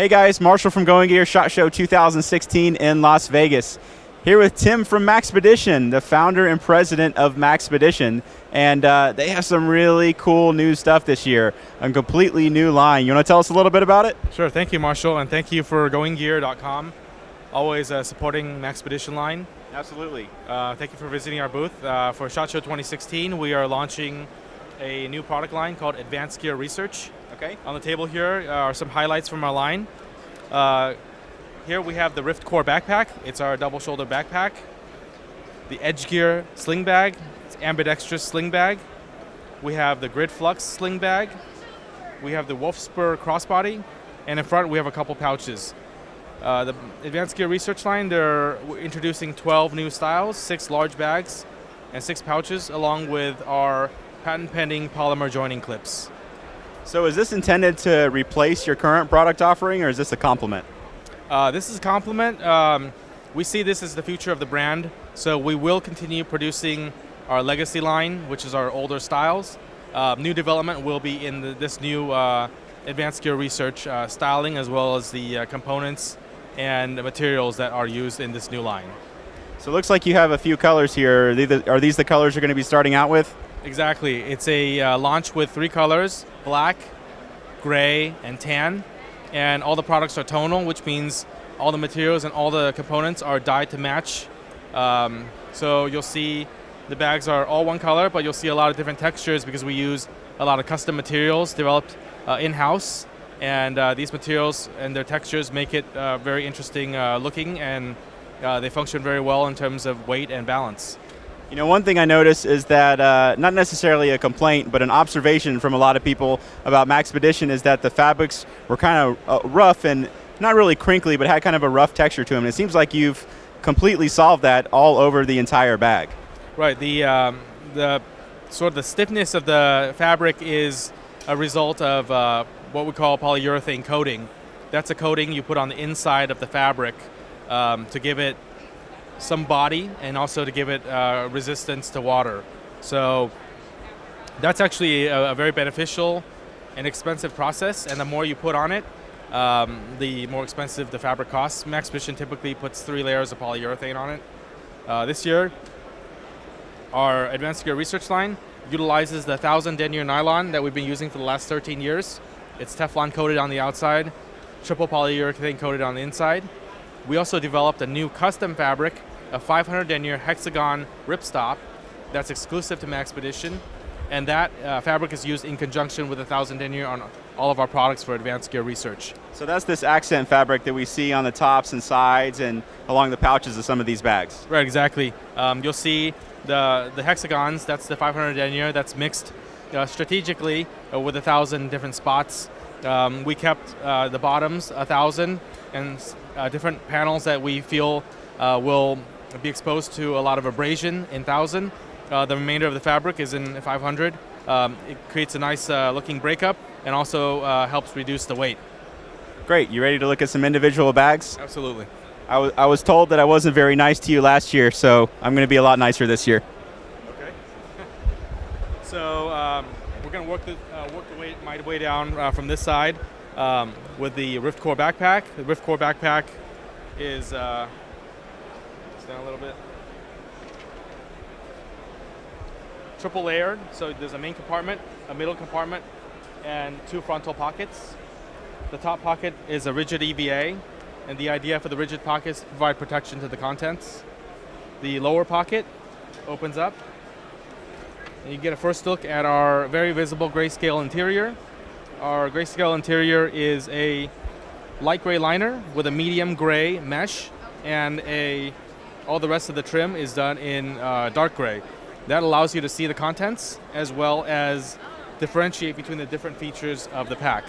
Hey guys, Marshall from Going Gear, SHOT Show 2016 in Las Vegas. Here with Tim from Maxpedition, the founder and president of Maxpedition. And they have some really cool new stuff this year, a completely new line. You want to tell us a little bit about it? Sure, thank you Marshall, and thank you for goinggear.com, always supporting Maxpedition line. Absolutely. Thank you for visiting our booth. For SHOT Show 2016, we are launching a new product line called Advanced Gear Research. Okay. On the table here are some highlights from our line. Here we have the Rift Core backpack. It's our double shoulder backpack. The Edge Gear sling bag. It's ambidextrous sling bag. We have the Grid Flux sling bag. We have the Wolf Spur crossbody. And in front we have a couple pouches. The Advanced Gear Research line, we're introducing 12 new styles, 6 large bags, and 6 pouches, along with our patent-pending polymer joining clips. So is this intended to replace your current product offering, or is this a complement? This is a complement. We see this as the future of the brand, so we will continue producing our legacy line, which is our older styles. New development will be in this new Advanced Gear Research styling, as well as the components and the materials that are used in this new line. So it looks like you have a few colors here. Are these the colors you're going to be starting out with? Exactly. It's a launch with 3 colors, black, gray, and tan. And all the products are tonal, which means all the materials and all the components are dyed to match. So you'll see the bags are all one color, but you'll see a lot of different textures because we use a lot of custom materials developed in-house. And these materials and their textures make it very interesting looking, and they function very well in terms of weight and balance. You know, one thing I noticed is that, not necessarily a complaint, but an observation from a lot of people about Maxpedition is that the fabrics were kind of rough and not really crinkly, but had kind of a rough texture to them. And it seems like you've completely solved that all over the entire bag. Right, the sort of the stiffness of the fabric is a result of what we call polyurethane coating. That's a coating you put on the inside of the fabric to give it some body and also to give it resistance to water. So that's actually a very beneficial and expensive process, and the more you put on it, the more expensive the fabric costs. Maxpedition typically puts 3 layers of polyurethane on it. This year, our Advanced Gear Research line utilizes the 1000 denier nylon that we've been using for the last 13 years. It's Teflon coated on the outside, triple polyurethane coated on the inside. We also developed a new custom fabric, a 500 denier hexagon ripstop that's exclusive to Maxpedition, and that fabric is used in conjunction with 1000 denier on all of our products for Advanced Gear Research. So that's this accent fabric that we see on the tops and sides and along the pouches of some of these bags. Right, exactly. You'll see the hexagons, that's the 500 denier, that's mixed strategically with 1000 different spots. We kept the bottoms 1000 and different panels that we feel will be exposed to a lot of abrasion in 1000. The remainder of the fabric is in 500. It creates a nice looking breakup and also helps reduce the weight. Great, you ready to look at some individual bags? Absolutely. I was told that I wasn't very nice to you last year, so I'm going to be a lot nicer this year. Okay. So we're going to work my way down from this side with the Rift Core backpack. The Rift Core backpack is down a little bit. Triple layered, so there's a main compartment, a middle compartment, and 2 frontal pockets. The top pocket is a rigid EVA, and the idea for the rigid pocket is to provide protection to the contents. The lower pocket opens up, and you get a first look at our very visible grayscale interior. Our grayscale interior is a light gray liner with a medium gray mesh, and all the rest of the trim is done in dark gray. That allows you to see the contents as well as differentiate between the different features of the pack.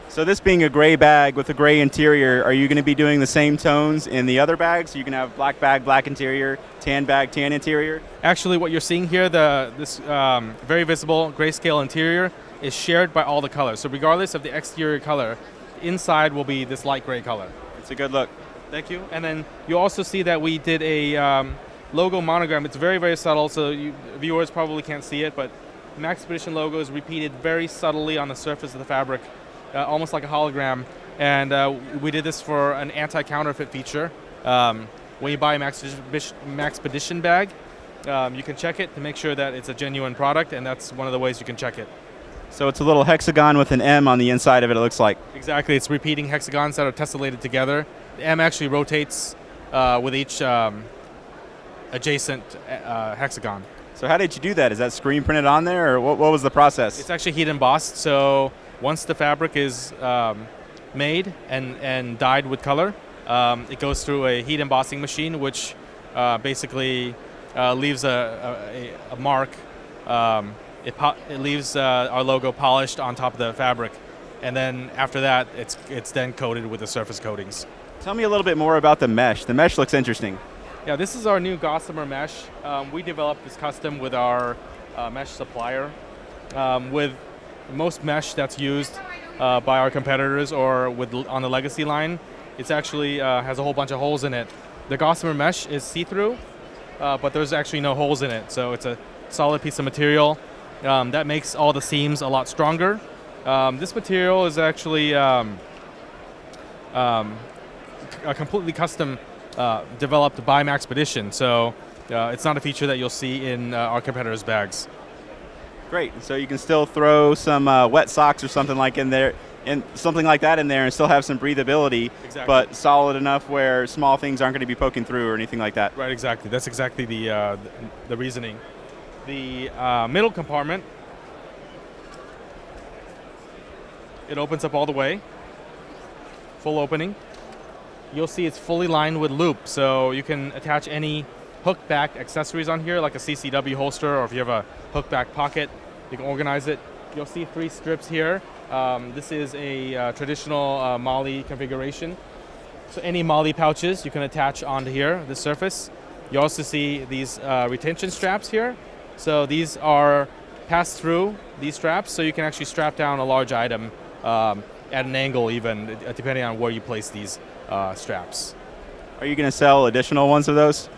So this being a gray bag with a gray interior, are you going to be doing the same tones in the other bags? So you can have black bag, black interior, tan bag, tan interior? Actually, what you're seeing here, this very visible grayscale interior is shared by all the colors. So regardless of the exterior color, inside will be this light gray color. It's a good look. Thank you. And then you also see that we did a logo monogram. It's very, very subtle, so viewers probably can't see it, but Maxpedition logo is repeated very subtly on the surface of the fabric. almost like a hologram. And we did this for an anti-counterfeit feature. When you buy a Maxpedition bag, you can check it to make sure that it's a genuine product, and that's one of the ways you can check it. So it's a little hexagon with an M on the inside of it, it looks like. Exactly. It's repeating hexagons that are tessellated together. The M actually rotates with each adjacent hexagon. So how did you do that? Is that screen printed on there, or what was the process? It's actually heat embossed, so once the fabric is made and dyed with color, it goes through a heat embossing machine, which basically leaves a mark. It leaves our logo polished on top of the fabric, and then after that, it's then coated with the surface coatings. Tell me a little bit more about the mesh. The mesh looks interesting. Yeah, this is our new Gossamer Mesh. We developed this custom with our mesh supplier. With most mesh that's used by our competitors or on the legacy line, it's actually has a whole bunch of holes in it. The Gossamer Mesh is see-through, but there's actually no holes in it, so it's a solid piece of material. That makes all the seams a lot stronger. This material is actually a completely custom developed by Maxpedition, so it's not a feature that you'll see in our competitors' bags. Great. So you can still throw some wet socks or something like that in there and still have some breathability, Exactly. but solid enough where small things aren't going to be poking through or anything like that. Right, exactly. That's exactly the reasoning. The middle compartment, it opens up all the way, full opening. You'll see it's fully lined with loop, so you can attach any hook back accessories on here, like a CCW holster, or if you have a hook back pocket, you can organize it. You'll see 3 strips here. This is a traditional MOLLE configuration. So any MOLLE pouches you can attach onto here, this surface. You also see these retention straps here. So these are passed through these straps, so you can actually strap down a large item at an angle even, depending on where you place these straps. Are you going to sell additional ones of those?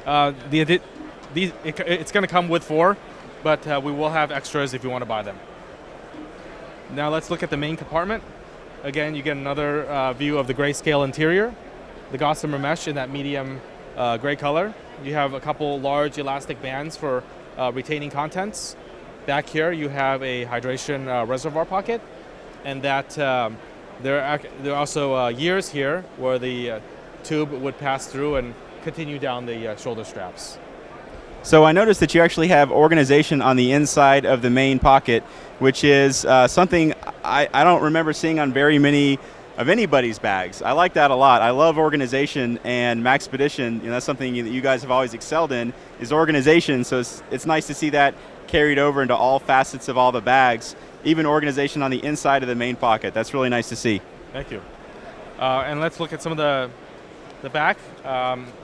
It's going to come with 4, but we will have extras if you want to buy them. Now let's look at the main compartment. Again, you get another view of the grayscale interior, the Gossamer Mesh in that medium gray color. You have a couple large elastic bands for retaining contents. Back here you have a hydration reservoir pocket, and that there are also years here where the tube would pass through and continue down the shoulder straps. So I noticed that you actually have organization on the inside of the main pocket, which is something I don't remember seeing on very many of anybody's bags. I like that a lot. I love organization, and Maxpedition, that's something that you guys have always excelled in, is organization. So it's nice to see that carried over into all facets of all the bags, even organization on the inside of the main pocket. That's really nice to see. Thank you. And let's look at some of the back.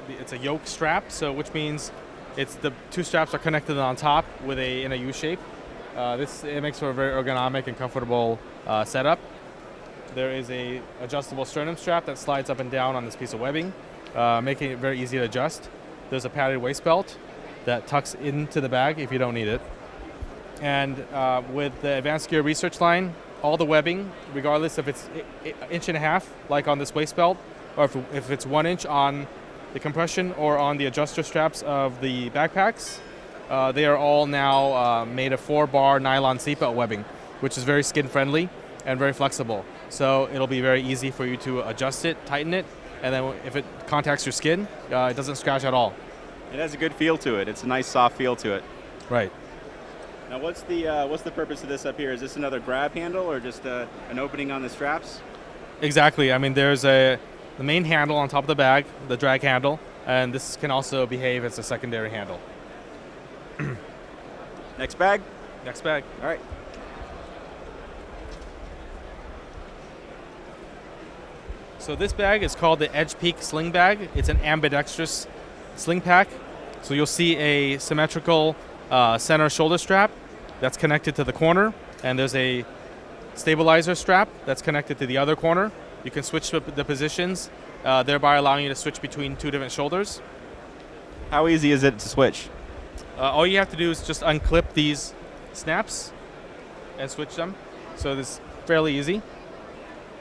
It's a yoke strap, so which means it's the 2 straps are connected on top in a U shape. It makes for a very ergonomic and comfortable setup. There is a adjustable sternum strap that slides up and down on this piece of webbing, making it very easy to adjust. There's a padded waist belt that tucks into the bag if you don't need it. And with the Advanced Gear Research line, all the webbing, regardless if it's 1.5 inches like on this waist belt, or if it's 1 inch on the compression or on the adjuster straps of the backpacks, they are all now made of 4-bar nylon seatbelt webbing, which is very skin friendly and very flexible. So it'll be very easy for you to adjust it, tighten it, and then if it contacts your skin, it doesn't scratch at all. It has a good feel to it. It's a nice soft feel to it. Right. Now what's the purpose of this up here? Is this another grab handle or just an opening on the straps? Exactly. I mean, there's the main handle on top of the bag, the drag handle, and this can also behave as a secondary handle. Next bag? Next bag. All right. So this bag is called the Edge Peak Sling Bag. It's an ambidextrous sling pack. So you'll see a symmetrical center shoulder strap that's connected to the corner, and there's a stabilizer strap that's connected to the other corner. You can switch the positions, thereby allowing you to switch between 2 different shoulders. How easy is it to switch? All you have to do is just unclip these snaps and switch them. So this is fairly easy.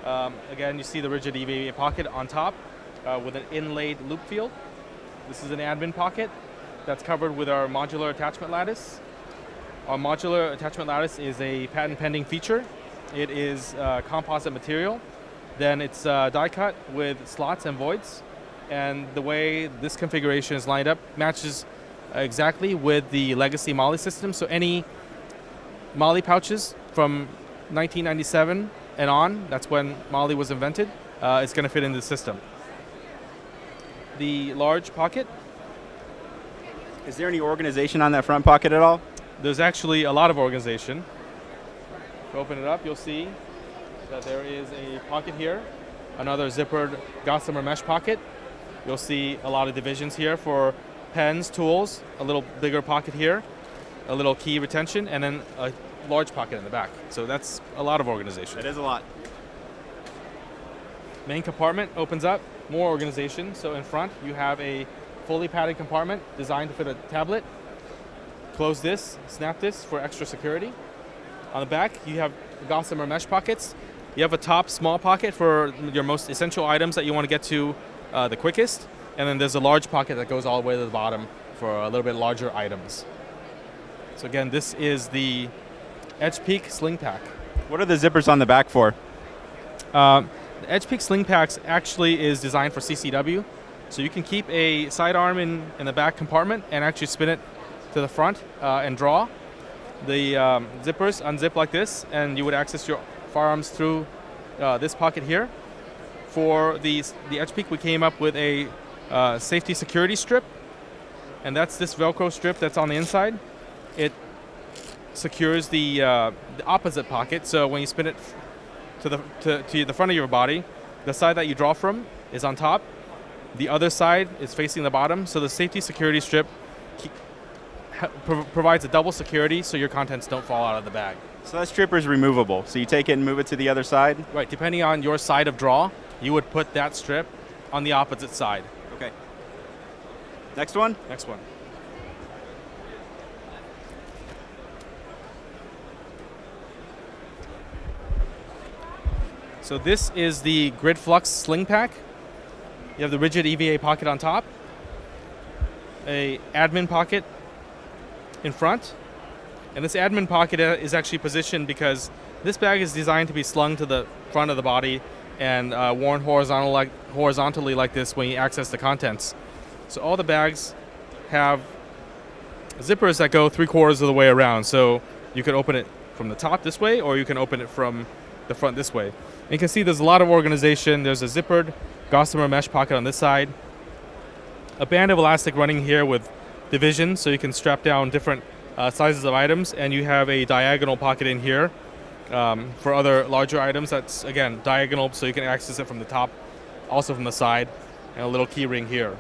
Again, you see the rigid EVA pocket on top with an inlaid loop field. This is an admin pocket that's covered with our modular attachment lattice. Our modular attachment lattice is a patent pending feature. It is composite material. Then it's die cut with slots and voids. And the way this configuration is lined up matches exactly with the legacy Moly system. So any Moly pouches from 1997 and on, that's when Moly was invented, it's going to fit into the system. The large pocket. Is there any organization on that front pocket at all? There's actually a lot of organization. If you open it up, you'll see that there is a pocket here, another zippered Gossamer Mesh pocket. You'll see a lot of divisions here for pens, tools, a little bigger pocket here, a little key retention, and then a large pocket in the back. So that's a lot of organization. That is a lot. Main compartment opens up, more organization. So in front, you have a fully padded compartment designed to fit a tablet. Close this, snap this for extra security. On the back, you have Gossamer Mesh pockets. You have a top small pocket for your most essential items that you want to get to the quickest. And then there's a large pocket that goes all the way to the bottom for a little bit larger items. So again, this is the Edge Peak Sling Pack. What are the zippers on the back for? The Edge Peak Sling Packs actually is designed for CCW. So you can keep a sidearm in the back compartment and actually spin it to the front and draw. The zippers unzip like this, and you would access your firearms through this pocket here. For the Edge Peak, we came up with a safety security strip, and that's this Velcro strip that's on the inside. It secures the opposite pocket, so when you spin it to the front of your body, the side that you draw from is on top. The other side is facing the bottom, so the safety security strip provides a double security so your contents don't fall out of the bag. So that stripper is removable. So you take it and move it to the other side? Right, depending on your side of draw, you would put that strip on the opposite side. Okay. Next one? Next one. So this is the Grid Flux Sling Pack. You have the rigid EVA pocket on top, a admin pocket in front, and this admin pocket is actually positioned because this bag is designed to be slung to the front of the body and worn horizontally like this when you access the contents. So all the bags have zippers that go 3/4 of the way around. So you can open it from the top this way, or you can open it from the front this way. And you can see there's a lot of organization. There's a zippered Gossamer Mesh pocket on this side, a band of elastic running here with division, so you can strap down different sizes of items, and you have a diagonal pocket in here for other larger items. That's, again, diagonal, so you can access it from the top, also from the side, and a little key ring here.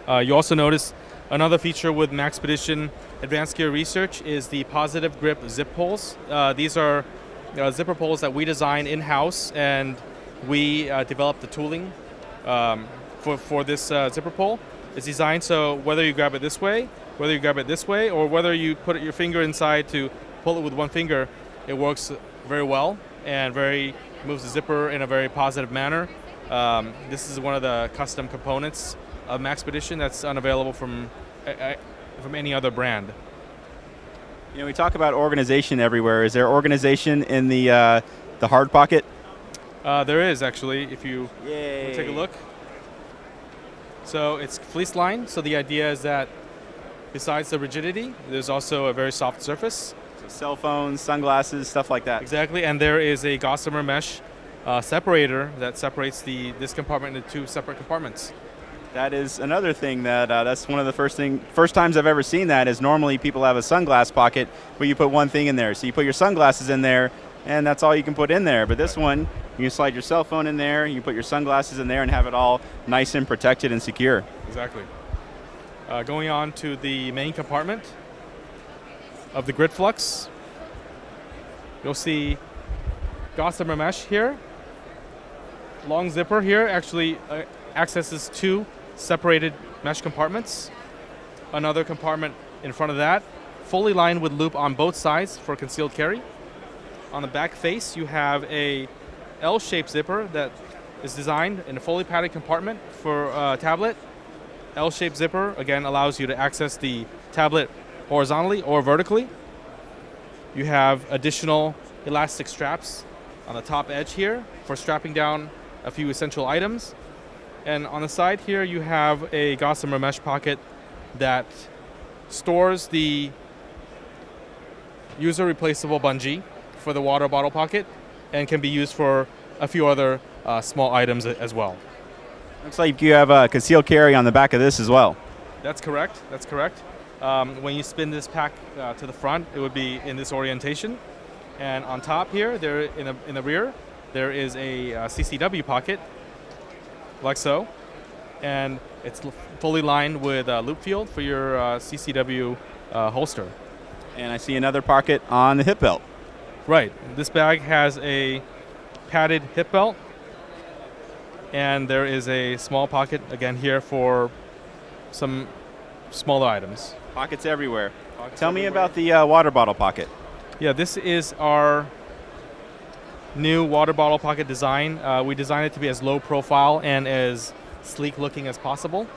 You also notice another feature with Maxpedition Advanced Gear Research is the positive grip zip pulls. These are zipper pulls that we design in-house, and we developed the tooling for this zipper pull. It's designed so whether you grab it this way, whether you grab it this way, or whether you put your finger inside to pull it with one finger, it works very well and moves the zipper in a very positive manner. This is one of the custom components of Maxpedition that's unavailable from any other brand. You know, we talk about organization everywhere. Is there organization in the hard pocket? There is, actually, if you take a look. So it's fleece lined, so the idea is that besides the rigidity, there's also a very soft surface. So cell phones, sunglasses, stuff like that. Exactly, and there is a Gossamer Mesh separator that separates this compartment into 2 separate compartments. That is another thing that's one of the first times I've ever seen that is normally people have a sunglass pocket, but you put one thing in there. So you put your sunglasses in there, and that's all you can put in there. But this one, you can slide your cell phone in there, you can put your sunglasses in there and have it all nice and protected and secure. Exactly. Going on to the main compartment of the Grid Flux, you'll see Gossamer Mesh here. Long zipper here actually accesses 2 separated mesh compartments. Another compartment in front of that, fully lined with loop on both sides for concealed carry. On the back face, you have a L-shaped zipper that is designed in a fully padded compartment for a tablet. L-shaped zipper, again, allows you to access the tablet horizontally or vertically. You have additional elastic straps on the top edge here for strapping down a few essential items. And on the side here, you have a Gossamer Mesh pocket that stores the user-replaceable bungee for the water bottle pocket and can be used for a few other small items as well. Looks like you have a concealed carry on the back of this as well. That's correct. That's correct. When you spin this pack to the front, it would be in this orientation. And on top here, there in the rear, there is a CCW pocket, like so. And it's fully lined with a loop field for your CCW holster. And I see another pocket on the hip belt. Right. This bag has a padded hip belt. And there is a small pocket, again, here for some smaller items. Pockets everywhere. Pockets Tell me everywhere. about the water bottle pocket. Yeah, this is our new water bottle pocket design. We designed it to be as low profile and as sleek looking as possible.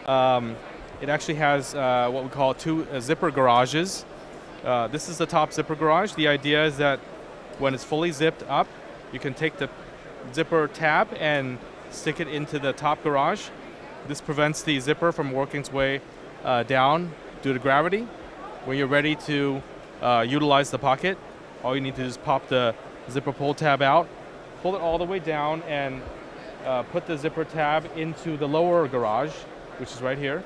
It actually has what we call two zipper garages. This is the top zipper garage. The idea is that when it's fully zipped up, you can take the zipper tab and stick it into the top garage. This prevents the zipper from working its way down due to gravity. When you're ready to utilize the pocket, all you need to do is pop the zipper pull tab out, pull it all the way down, and put the zipper tab into the lower garage, which is right here.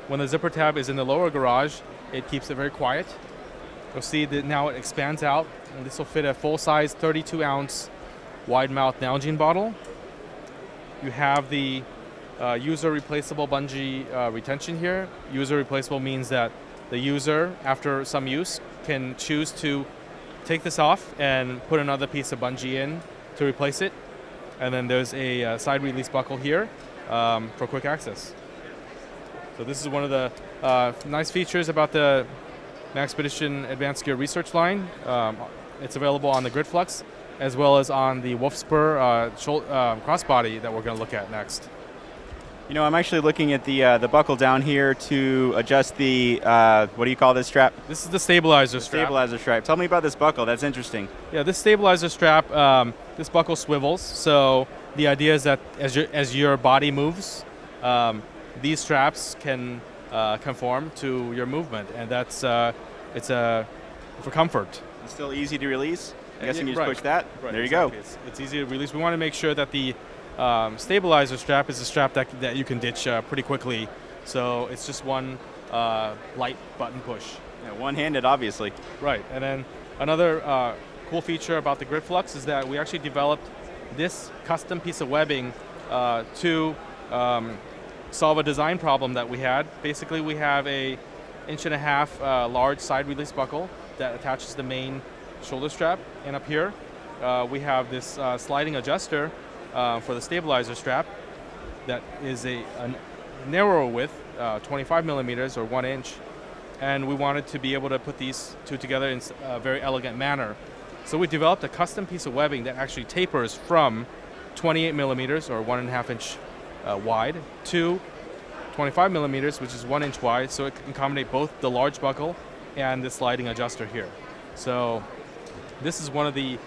When the zipper tab is in the lower garage, it keeps it very quiet. You'll see that now it expands out, and this will fit a full-size 32-ounce wide-mouth Nalgene bottle. You have the user-replaceable bungee retention here. User-replaceable means that the user, after some use, can choose to take this off and put another piece of bungee in to replace it. And then there's a side release buckle here for quick access. So this is one of the nice features about the Maxpedition Advanced Gear Research line. It's available on the Grid Flux as well as on the Wolfspur crossbody that we're going to look at next. You know, I'm actually looking at the buckle down here to adjust the, what do you call this strap? This is the stabilizer strap. Stabilizer strap. Tell me about this buckle. That's interesting. Yeah, this stabilizer strap, this buckle swivels. So the idea is that as your body moves, these straps can conform to your movement, and that's it's for comfort. It's still easy to release. I'm guessing you just right. push that. Right, there you exactly. go. It's easy to release. We want to make sure that the stabilizer strap is a strap that you can ditch pretty quickly. So it's just one light button push. Yeah, one-handed, obviously. Right, and then another cool feature about the Grid Flux is that we actually developed this custom piece of webbing to solve a design problem that we had. Basically, we have a 1.5 inch large side release buckle that attaches the main shoulder strap, and up here we have this sliding adjuster for the stabilizer strap that is a narrower width, 25 millimeters or 1 inch, and we wanted to be able to put these two together in a very elegant manner. So we developed a custom piece of webbing that actually tapers from 28 millimeters or 1.5 inch wide to 25 millimeters, which is 1 inch wide, so it can accommodate both the large buckle and the sliding adjuster here. So this is one of the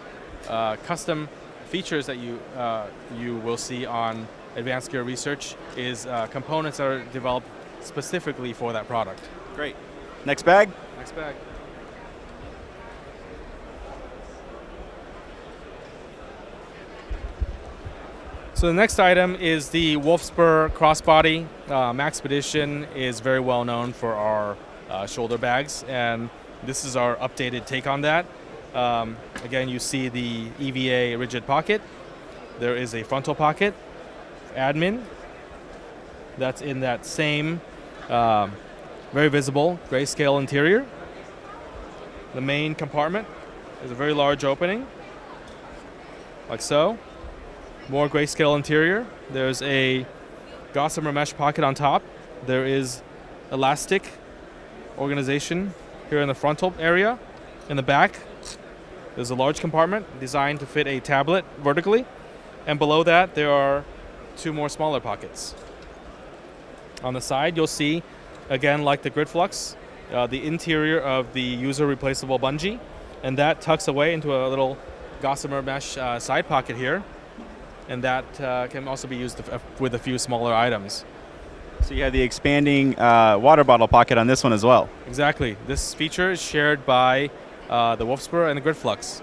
custom features that you will see on Advanced Gear Research is components that are developed specifically for that product. Great. Next bag? Next bag. So the next item is the Wolfspur crossbody. Maxpedition is very well known for our shoulder bags, and this is our updated take on that. Again, you see the EVA rigid pocket. There is a frontal pocket, admin, that's in that same very visible grayscale interior. The main compartment is a very large opening, like so. More grayscale interior. There's a Gossamer Mesh pocket on top. There is elastic organization here in the frontal area. In the back, There's a large compartment designed to fit a tablet vertically, and below that there are 2 more smaller pockets. On the side, you'll see, again, like the grid Flux, the interior of the user-replaceable bungee, and that tucks away into a little Gossamer Mesh side pocket here, and that can also be used with a few smaller items. So you have the expanding water bottle pocket on this one as well. Exactly. This feature is shared by the Wolfspur and the grid Flux.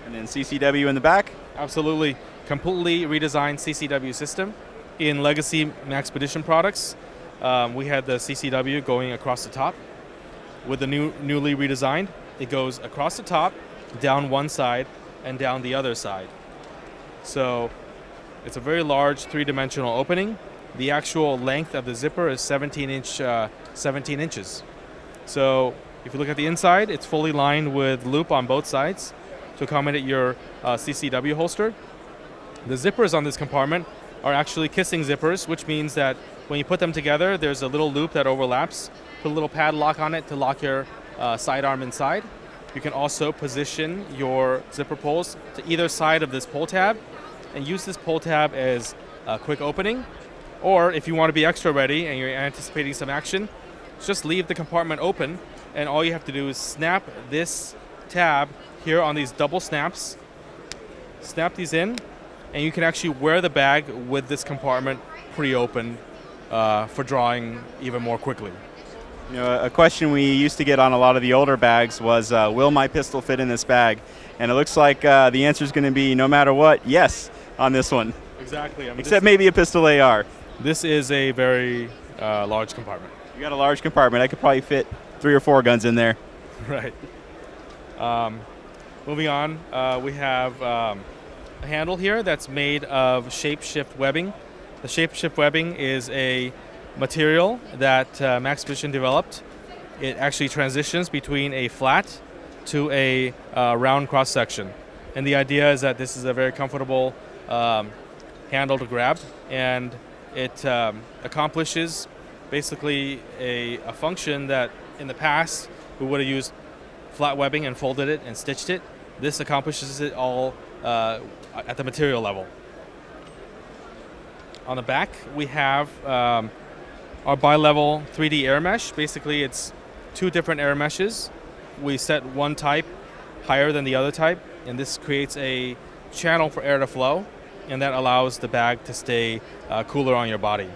And then CCW in the back? Absolutely. Completely redesigned CCW system. In legacy Maxpedition products, we had the CCW going across the top. With the newly redesigned, it goes across the top, down one side, and down the other side. So it's a very large 3-dimensional opening. The actual length of the zipper is 17 inches. So if you look at the inside, it's fully lined with loop on both sides to accommodate your CCW holster. The zippers on this compartment are actually kissing zippers, which means that when you put them together, there's a little loop that overlaps. Put a little padlock on it to lock your sidearm inside. You can also position your zipper pulls to either side of this pull tab and use this pull tab as a quick opening. Or if you want to be extra ready and you're anticipating some action, just leave the compartment open, and all you have to do is snap this tab here on these double snaps. Snap these in, and you can actually wear the bag with this compartment pre-opened for drawing even more quickly. You know, a question we used to get on a lot of the older bags was, will my pistol fit in this bag? And it looks like the answer is going to be, no matter what, yes on this one. Exactly. I mean, except maybe a pistol AR. This is a very large compartment. You got a large compartment. I could probably fit 3 or 4 guns in there. Right. Moving on, we have a handle here that's made of Shapeshift Webbing. The Shapeshift Webbing is a material that Maxpedition developed. It actually transitions between a flat to a round cross section. And the idea is that this is a very comfortable handle to grab, and it accomplishes basically a function that in the past we would have used flat webbing and folded it and stitched it. This accomplishes it all at the material level. On the back, we have our bi-level 3D air mesh. Basically, it's 2 different air meshes. We set one type higher than the other type, and this creates a channel for air to flow, and that allows the bag to stay cooler on your body.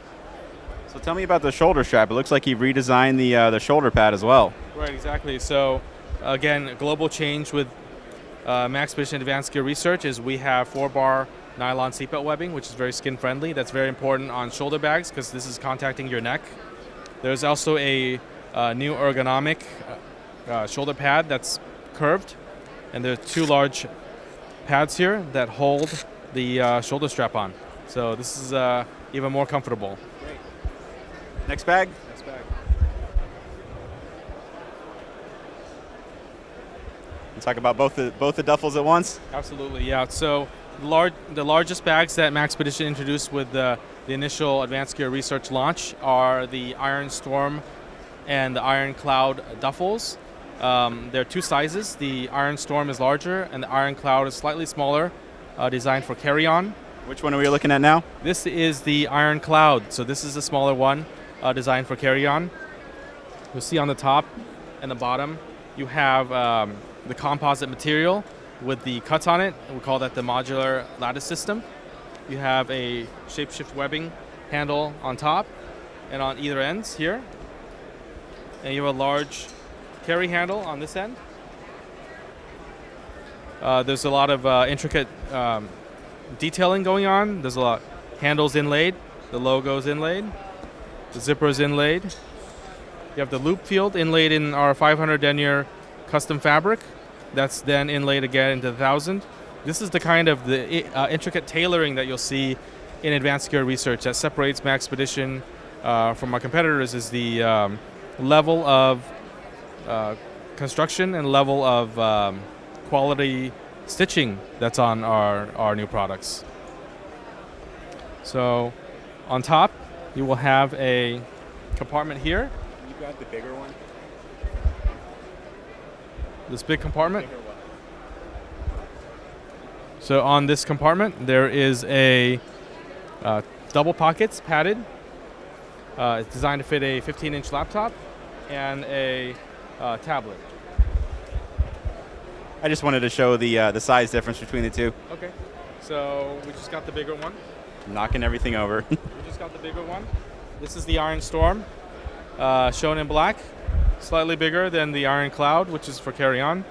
So tell me about the shoulder strap. It looks like you've redesigned the shoulder pad as well. Right, exactly. So again, a global change with Maxpedition Advanced Gear Research is we have 4-bar nylon seatbelt webbing, which is very skin friendly. That's very important on shoulder bags because this is contacting your neck. There's also a new ergonomic shoulder pad that's curved, and there are 2 large pads here that hold the shoulder strap on. So this is even more comfortable. Great. Next bag? Next bag. Let's talk about both the duffels at once. Absolutely, yeah. So the largest bags that Maxpedition introduced with the initial Advanced Gear Research launch are the Iron Storm and the Iron Cloud Duffels. There are 2 sizes. The Iron Storm is larger, and the Iron Cloud is slightly smaller, designed for carry-on. Which one are we looking at now? This is the Iron Cloud, so this is the smaller one, designed for carry-on. You'll see on the top and the bottom, you have the composite material with the cuts on it. We call that the Modular Lattice system. You have a Shapeshift Webbing handle on top and on either ends here. And you have a large carry handle on this end. There's a lot of intricate detailing going on. There's a lot handles inlaid, the logo's inlaid, the zipper's inlaid. You have the loop field inlaid in our 500 denier custom fabric. That's then inlaid again into 1,000. This is the kind of the intricate tailoring that you'll see in Advanced Gear Research that separates Maxpedition from our competitors, is the level of construction and level of quality stitching that's on our new products. So on top, you will have a compartment here. Can you grab the bigger one? This big compartment. So on this compartment, there is a double pockets padded. It's designed to fit a 15-inch laptop and a tablet. I just wanted to show the size difference between the two. Okay. So we just got the bigger one. Knocking everything over. We just got the bigger one. This is the Iron Storm, shown in black. Slightly bigger than the Iron Cloud, which is for carry-on.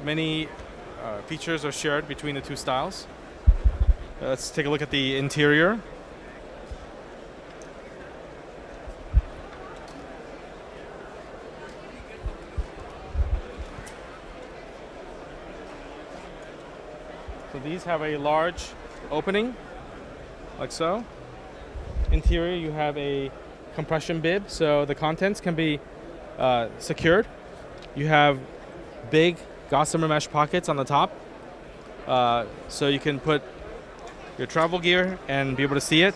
Many features are shared between the two styles. Let's take a look at the interior. So these have a large opening, like so. Interior, you have a compression bib, so the contents can be secured. You have big Gossamer Mesh pockets on the top, so you can put your travel gear and be able to see it.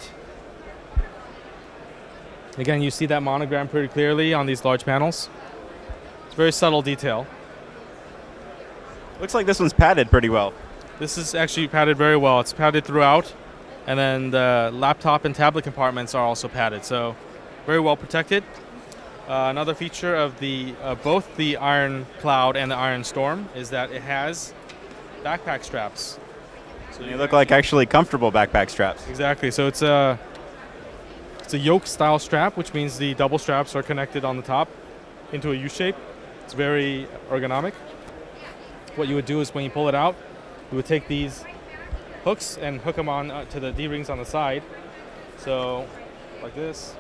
Again, you see that monogram pretty clearly on these large panels. It's a very subtle detail. Looks like this one's padded pretty well. This is actually padded very well. It's padded throughout, and then the laptop and tablet compartments are also padded, so very well protected. Another feature of both the Iron Cloud and the Iron Storm is that it has backpack straps. So they look like actually comfortable backpack straps. Exactly. So it's a yoke style strap, which means the double straps are connected on the top into a U shape. It's very ergonomic. What you would do is when you pull it out, you would take these hooks and hook them on to the D-rings on the side. So like this.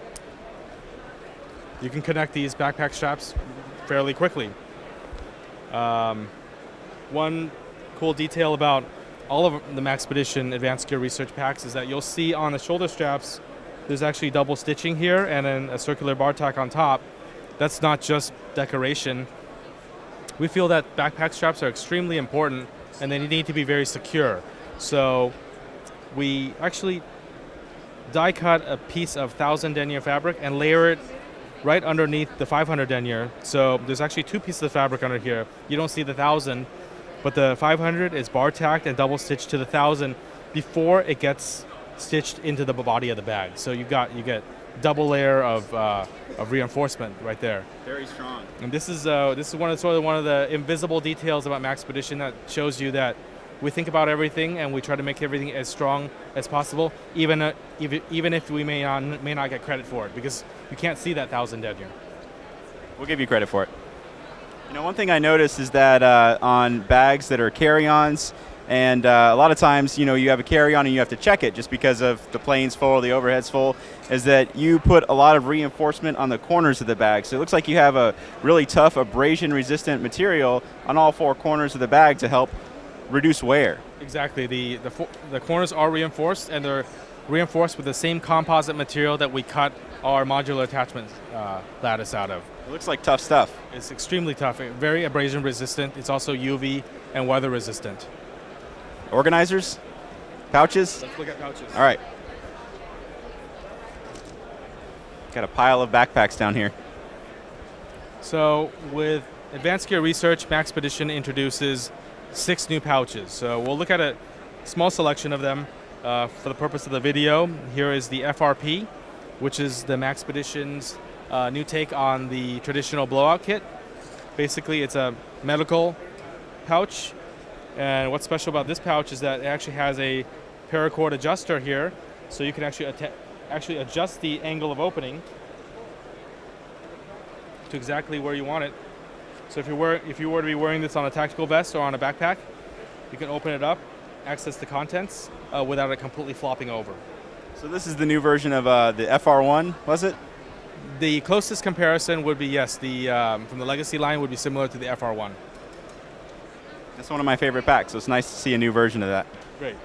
You can connect these backpack straps fairly quickly. One cool detail about all of the Maxpedition Advanced Gear Research packs is that you'll see on the shoulder straps there's actually double stitching here and then a circular bar tack on top. That's not just decoration. We feel that backpack straps are extremely important and they need to be very secure. So we actually die cut a piece of 1000 denier fabric and layer it right underneath the 500 denier. So there's actually two pieces of fabric under here. You don't see the 1000, but the 500 is bar tacked and double stitched to the 1000 before it gets stitched into the body of the bag. So you get double layer of reinforcement right there. Very strong. And this is one of the invisible details about Maxpedition that shows you that we think about everything and we try to make everything as strong as possible, even if we may not get credit for it, because you can't see that 1000 denier. We'll give you credit for it. You know, one thing I noticed is that on bags that are carry-ons, and a lot of times, you know, you have a carry-on and you have to check it just because of the plane's full or the overhead's full, is that you put a lot of reinforcement on the corners of the bag. So it looks like you have a really tough abrasion-resistant material on all four corners of the bag to help reduce wear. Exactly. The corners are reinforced, and they're reinforced with the same composite material that we cut our modular attachment lattice out of. It looks like tough stuff. It's extremely tough, very abrasion resistant. It's also UV and weather resistant. Organizers? Pouches? Let's look at pouches. All right. Got a pile of backpacks down here. So with Advanced Gear Research, Maxpedition introduces 6 new pouches. So we'll look at a small selection of them for the purpose of the video. Here is the FRP, which is the Maxpedition's new take on the traditional blowout kit. Basically, it's a medical pouch. And what's special about this pouch is that it actually has a paracord adjuster here, so you can actually adjust the angle of opening to exactly where you want it. So if you were to be wearing this on a tactical vest or on a backpack, you can open it up, access the contents without it completely flopping over. So this is the new version of the FR1, was it? The closest comparison would be, yes, from the Legacy line would be similar to the FR1. That's one of my favorite packs, so it's nice to see a new version of that. Great.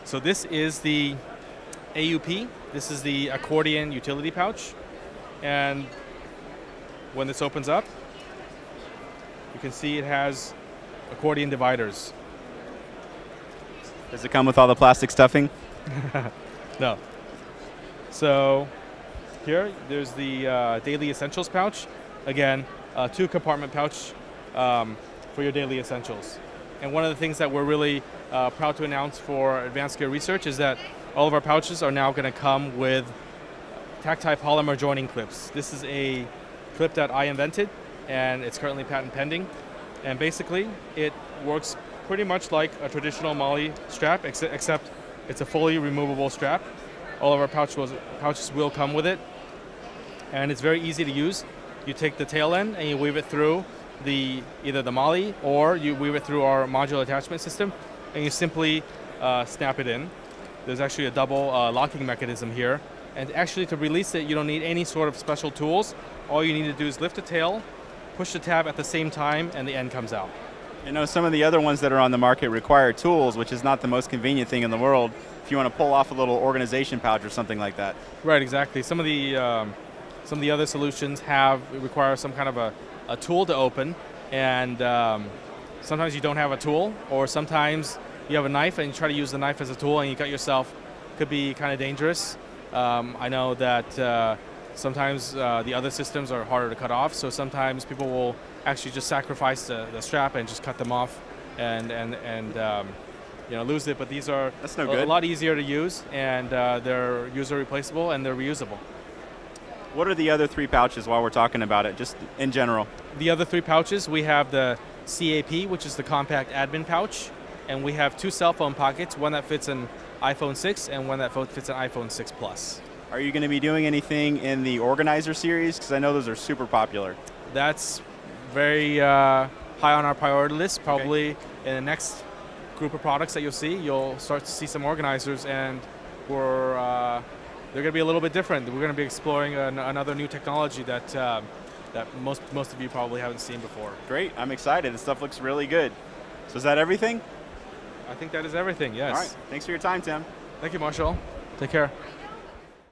So this is the AUP. This is the Accordion utility pouch. And when this opens up, you can see it has accordion dividers. Does it come with all the plastic stuffing? No. So here, there's the Daily Essentials pouch. Again, 2-compartment pouch for your daily essentials. And one of the things that we're really proud to announce for advanced gear research is that all of our pouches are now going to come with tactile polymer joining clips. This is a clip that I invented, and it's currently patent pending. And basically, it works pretty much like a traditional MOLLE strap, except it's a fully removable strap. All of our pouches will come with it, and it's very easy to use. You take the tail end and you weave it through either the MOLLE or you weave it through our modular attachment system, and you simply snap it in. There's actually a double locking mechanism here, and actually to release it, you don't need any sort of special tools. All you need to do is lift the tail, push the tab at the same time, and the end comes out. You know, some of the other ones that are on the market require tools, which is not the most convenient thing in the world if you want to pull off a little organization pouch or something like that. Right, exactly. Some of the other solutions require some kind of a tool to open, and sometimes you don't have a tool, or sometimes you have a knife and you try to use the knife as a tool and you cut yourself. Could be kind of dangerous. I know that sometimes the other systems are harder to cut off, so sometimes people will actually just sacrifice the strap and just cut them off and lose it. But these are a lot easier to use, and they're user replaceable and they're reusable. What are the other 3 pouches while we're talking about it, just in general? The other 3 pouches, we have the CAP, which is the compact admin pouch, and we have 2 cell phone pockets, one that fits an iPhone 6 and one that fits an iPhone 6 Plus. Are you going to be doing anything in the organizer series? Because I know those are super popular. That's very high on our priority list. Probably in the next group of products that you'll see, you'll start to see some organizers, and they're going to be a little bit different. We're going to be exploring another new technology that most of you probably haven't seen before. Great, I'm excited. This stuff looks really good. So is that everything? I think that is everything, yes. All right, thanks for your time, Tim. Thank you, Marshall. Take care.